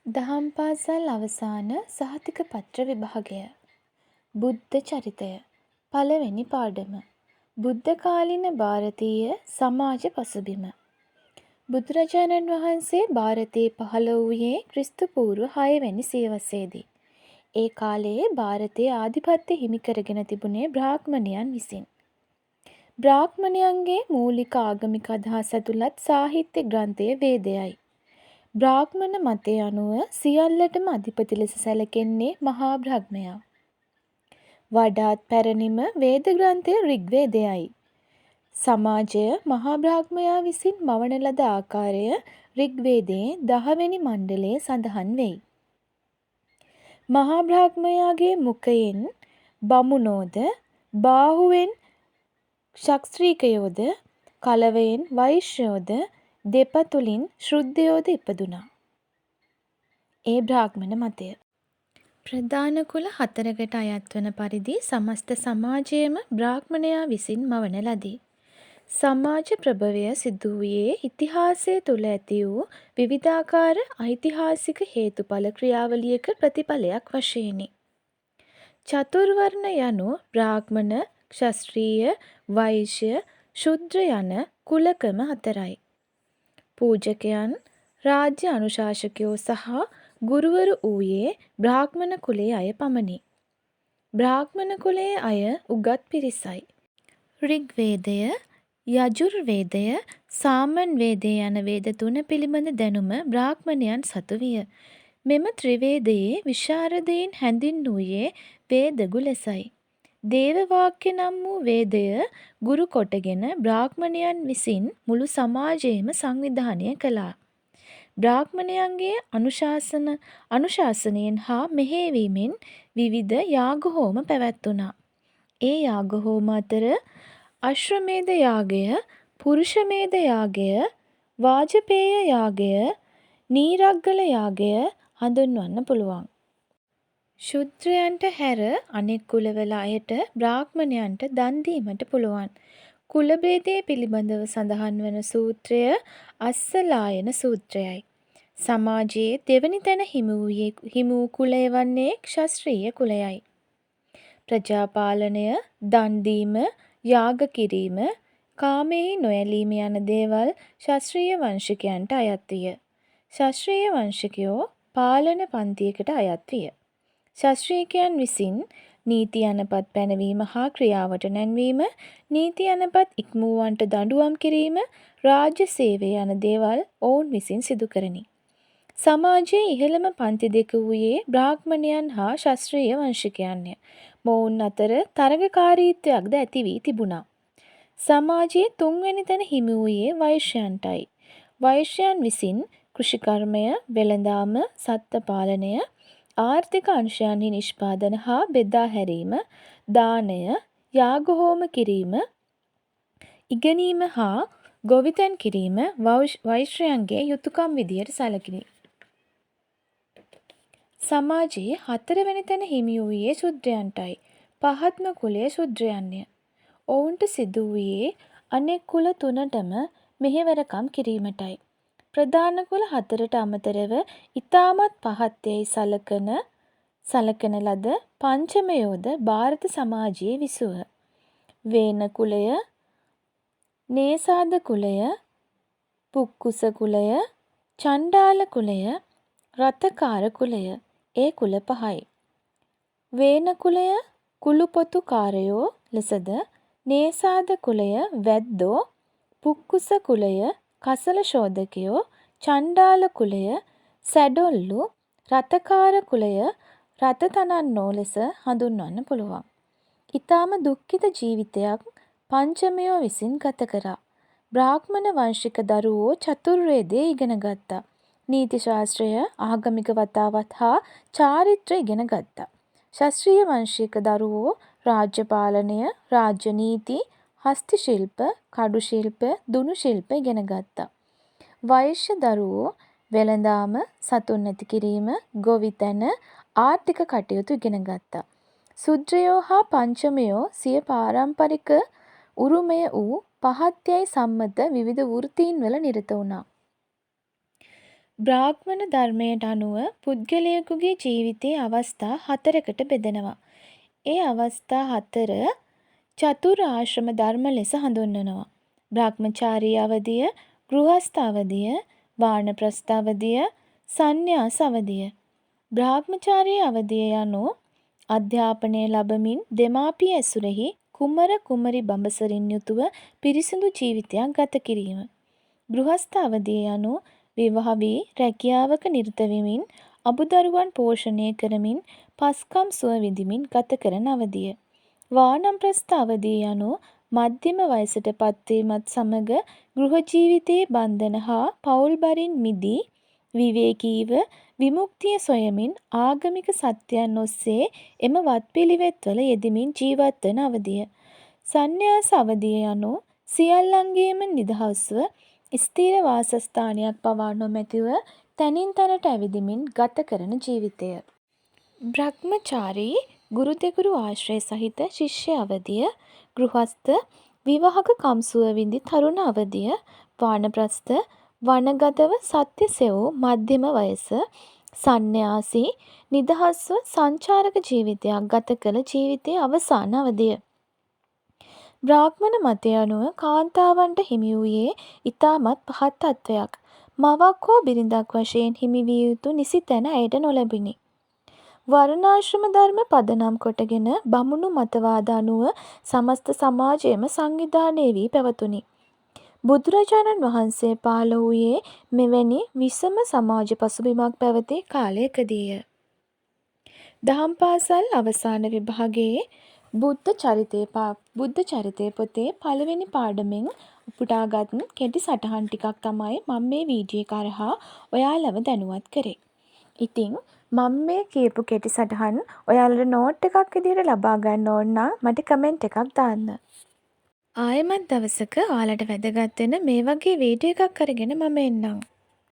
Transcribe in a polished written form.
දහම් පාසල් අවසාන සහතික පත්‍ර විභාගය. බුද්ධ චරිතය. පළවෙනි පාඩම. බුද්ධකාලීන භාරතීය සමාජ පසුබිම. බුදුරජාණන් වහන්සේ භාරතයේ පහළ වූයේ ක්‍රිස්තු පූර්ව 6 වැනි සියවසේදී. ඒ කාලයේ භාරතයේ ආධිපත්‍ය හිමි කරගෙන තිබුණේ බ්‍රාහ්මණයන් විසින්. බ්‍රාහ්මණයන්ගේ මූලික ආගමික අදහස ඇතුළත් සාහිත්‍ය ග්‍රන්ථය වේදයයි. බ්‍රාහ්මණ මතය අනුව සියල්ලටම අධිපති ලෙස සැලකෙන්නේ මහා බ්‍රහ්මයා. වඩාත් පැරණිම වේද ග්‍රන්ථය ඍග්වේදයයි. සමාජය මහා බ්‍රහ්මයා විසින් මවන ලද ආකාරය ඍග්වේදයේ 10 වෙනි මණ්ඩලයේ සඳහන් වෙයි. මහා බ්‍රහ්මයාගේ මුඛයෙන් බමුණෝද, බාහුවෙන් ක්ෂත්‍රිකයෝද, කලවයෙන් වෛශ්‍යයෝද, දෙපතුලින් ශුද්‍රයෝද ඉපදුනා. ඒ බ්‍රාහ්මණ මතය. ප්‍රධාන කුල 4කට අයත් වන පරිදි සමස්ත සමාජයම බ්‍රාහ්මණයා විසින් මවන ලදී. සමාජ ප්‍රභවය සිදු වූයේ ඉතිහාසය තුළ ඇති වූ විවිධාකාර ඓතිහාසික හේතුඵල ක්‍රියාවලියක ප්‍රතිඵලයක් වශයෙනි. චතුර්වර්ණ යනු බ්‍රාහ්මණ, ක්ෂත්‍රිය, වෛශ්‍ය, ශුද්‍ර යන කුලකම 4යි. පූජකයන්, රාජ්‍ය අනුශාසකයෝ සහ ගුරුවරු වූයේ බ්‍රාහ්මණ කුලයේ අය පමණි. බ්‍රාහ්මණ කුලයේ අය උගත් පිරිසයි. ඍග්වේදය, යජුර්වේදය, සාමන් වේදය යන වේද තුන පිළිබඳ දැනුම බ්‍රාහ්මණයන් සතු විය. මෙම ත්‍රිවේදයේ විශාරදයින් හැඳින්වූයේ වේදගු ලෙසයි. දේව වාක්‍ය නම් වූ වේදය ගුරු කොටගෙන බ්‍රාහ්මණයන් විසින් මුළු සමාජයම සංවිධානය කළා. බ්‍රාහ්මණයන්ගේ අනුශාසනයෙන් හා මෙහෙයවීමෙන් විවිධ යාග හෝම පැවැත්වුණා. ඒ යාග හෝම අතර අශ්වමේධ යාගය, පුරුෂමේධ යාගය, වාජපේය යාගය, නීරග්ගල යාගය හඳුන්වන්න පුළුවන්. ශුද්‍රයන්ට හැර අනෙක් කුලවල අයට බ්‍රාහ්මණයන්ට දන් දීමට පුළුවන්. කුල භේදය පිළිබඳව සඳහන් වන සූත්‍රය අස්සලායන සූත්‍රයයි. සමාජයේ දෙවනි තැන හිමි වූ කුලය වන්නේ ක්ෂත්‍රිය කුලයයි. ප්‍රජාපාලනය, දන් දීම, යාග කිරීම, කාමයෙහි නොඇලීම යන දේවල් ක්ෂත්‍රිය වංශිකයන්ට අයත් විය. ක්ෂත්‍රිය වංශිකයෝ පාලන පන්තියකට අයත් විය. ක්ෂත්‍රියයන් විසින් නීති යනපත් පැනවීම හා ක්‍රියාවට නැංවීම, නීති යනපත් ඉක්මවුවන්ට දඬුවම් කිරීම, රාජ්‍ය සේවය යන දේවල් ඔවුන් විසින් සිදු කරති. සමාජයේ ඉහළම පන්ති දෙක වූයේ බ්‍රාහ්මණයන් හා ක්ෂත්‍රිය වංශිකයන්ය. මොවුන් අතර තරගකාරීත්වයක්ද ඇති වී තිබුණා. සමාජයේ 3 වෙනි තැන හිමි වූයේ වෛශ්‍යයන්ටයි. වෛශ්‍යයන් විසින් කෘෂිකර්මය, වෙළඳාම, සත්ත්ව පාලනය, ආර්ථික අංශයන්හි නිෂ්පාදන හා බෙදා හැරීම, දානය, යාග හෝම කිරීම, ඉගෙනීම හා ගොවිතැන් කිරීම වෛශ්‍යයන්ගේ යුතුකම් විදියට සැලකිණි. සමාජයේ 4 වෙනි තැන හිමි වූයේ ශුද්‍රයන්ටයි. පහත්ම කුලය ශුද්‍රයන්ය. ඔවුන්ට සිදු වූයේ අනෙක් කුල 3ටම මෙහෙවරකම් කිරීමටයි. ප්‍රධාන කුල 4ට අමතරව ඉතාමත් පහත් යැයි සලකන ලද පංචමයෝද භාරත සමාජයේ විසුව. වේන කුලය, නේසාද කුලය, පුක්කුස කුලය, චණ්ඩාල කුලය, රතකාර කුලය ඒ කුල 5යි. වේන කුලය කුළුපොතු කාරයෝ ලෙසද, නේසාද කුලය වැද්දෝ, පුක්කුස කුලය කසල ශෝධකයෝ, චණ්ඩාල කුලය සැඩොල්ලු, රතකාර කුලය රත තනන්නෝ ලෙස හඳුන්වන්න පුළුවන්. ඊටාම දුක්ඛිත ජීවිතයක් පංචමයෝ විසින් ගත කරා. බ්‍රාහ්මණ වංශික දරුවෝ චතුර්වේදය ඉගෙන ගත්තා. නීති ශාස්ත්‍රය, ආගමික වතාවත් හා චාරිත්‍ර ඉගෙන ගත්තා. ක්ෂත්‍රිය වංශික දරුවෝ රාජ්‍ය පාලනය, රාජ්‍ය නීති, හස්ති ශිල්ප, කඩු ශිල්ප, දුනු ශිල්ප ඉගෙන ගත්තා. වෛශ්‍ය දරුවෝ වෙළඳාම, සතුන් නැති කිරීම, ගොවිතැන, ආර්ථික කටයුතු ඉගෙන ගත්තා. ශුද්‍රයෝ හා පංචමයෝ සිය පාරම්පරික උරුමය වූ පහත් යැයි සම්මත විවිධ වෘත්තීන් වල නිරත වුණා. බ්‍රාහ්මණ ධර්මයට අනුව පුද්ගලයෙකුගේ ජීවිතයේ අවස්ථා 4කට බෙදෙනවා. ඒ අවස්ථා 4 චතුරාශ්‍රම ධර්ම ලෙස හඳුන්වනවා. බ්‍රහ්මචාරී අවධිය, ගෘහස්ථ අවධිය, වානප්‍රස්ථ අවධිය, සන්න්‍යාස අවධිය. බ්‍රහ්මචාරී අවධිය යනු අධ්‍යාපනය ලබමින් දෙමාපිය ඇසුරෙහි කුමර කුමරි බඹසරින් යුතුව පිරිසිදු ජීවිතයක් ගත කිරීම. ගෘහස්ථ අවධිය යනු විවාහ වී රැකියාවක නිරත වෙමින් අබුදරුවන් පෝෂණය කරමින් පස්කම් සුව විඳිමින් ගත කරන අවධිය. වානප්‍රස්ථ අවධිය යනු මධ්‍යම වයසට පත්වීමත් සමග ගෘහ ජීවිතයේ බන්ධන හා පවුල් බරින් මිදී විවේකීව විමුක්තිය සොයමින් ආගමික සත්‍යයන් ඔස්සේ එම වත්පිළිවෙත්වල යෙදමින් ජීවත් වන අවධිය. සන්න්‍යාස අවධිය යනු සියල්ලන්ගේම නිදහස්ව ස්ථිර වාසස්ථානයක් පවා නොමැතිව තැනින් තැනට ඇවිදිමින් ගත කරන ජීවිතය. බ්‍රහ්මචාරී ගුරු දෙගුරු ආශ්‍රය සහිත ශිෂ්‍ය අවධිය, ගෘහස්ථ විවාහක කම්සුව විඳි තරුණ අවධිය, වානප්‍රස්ථ වනගතව සත්‍ය සෙවූ මධ්‍යම වයස, සන්න්‍යාසී නිදහස්ව සංචාරක ජීවිතයක් ගත කළ ජීවිතයේ අවසාන අවධිය. බ්‍රාහ්මණ මතය අනුව කාන්තාවන්ට හිමි වූයේ ඉතාමත් පහත් තත්ත්වයක්. මවක් හෝ බිරිඳක් වශයෙන් හිමි විය යුතු නිසි තැන ඇයට නොලැබිණි. වර්ණාශ්‍රම ධර්ම පදනම් කොටගෙන බමුණු මතවාද අනුව සමස්ත සමාජයම සංවිධානය වී පැවතුණි. බුදුරජාණන් වහන්සේ පහළ වූයේ මෙවැනි විෂම සමාජ පසුබිමක් පැවති කාලයකදීය. දහම් පාසල් අවසාන විභාගයේ බුද්ධ චරිතය පොතේ පළවෙනි පාඩමෙන් උපුටාගත් කෙටි සටහන් ටිකක් තමයි මම මේ වීඩියෝ එක හරහා ඔයාලව දැනුවත් කරේ. ඉතින් මම මේ කියපු කෙටි සටහන් ඔයාලට නෝට් එකක් විදිහට ලබා ගන්න ඕන නම් මට කමෙන්ට් එකක් දාන්න. ආයෙමත් දවසක ඔයාලට වැදගත් වෙන මේ වගේ වීඩියෝ එකක් අරගෙන මම එන්නම්.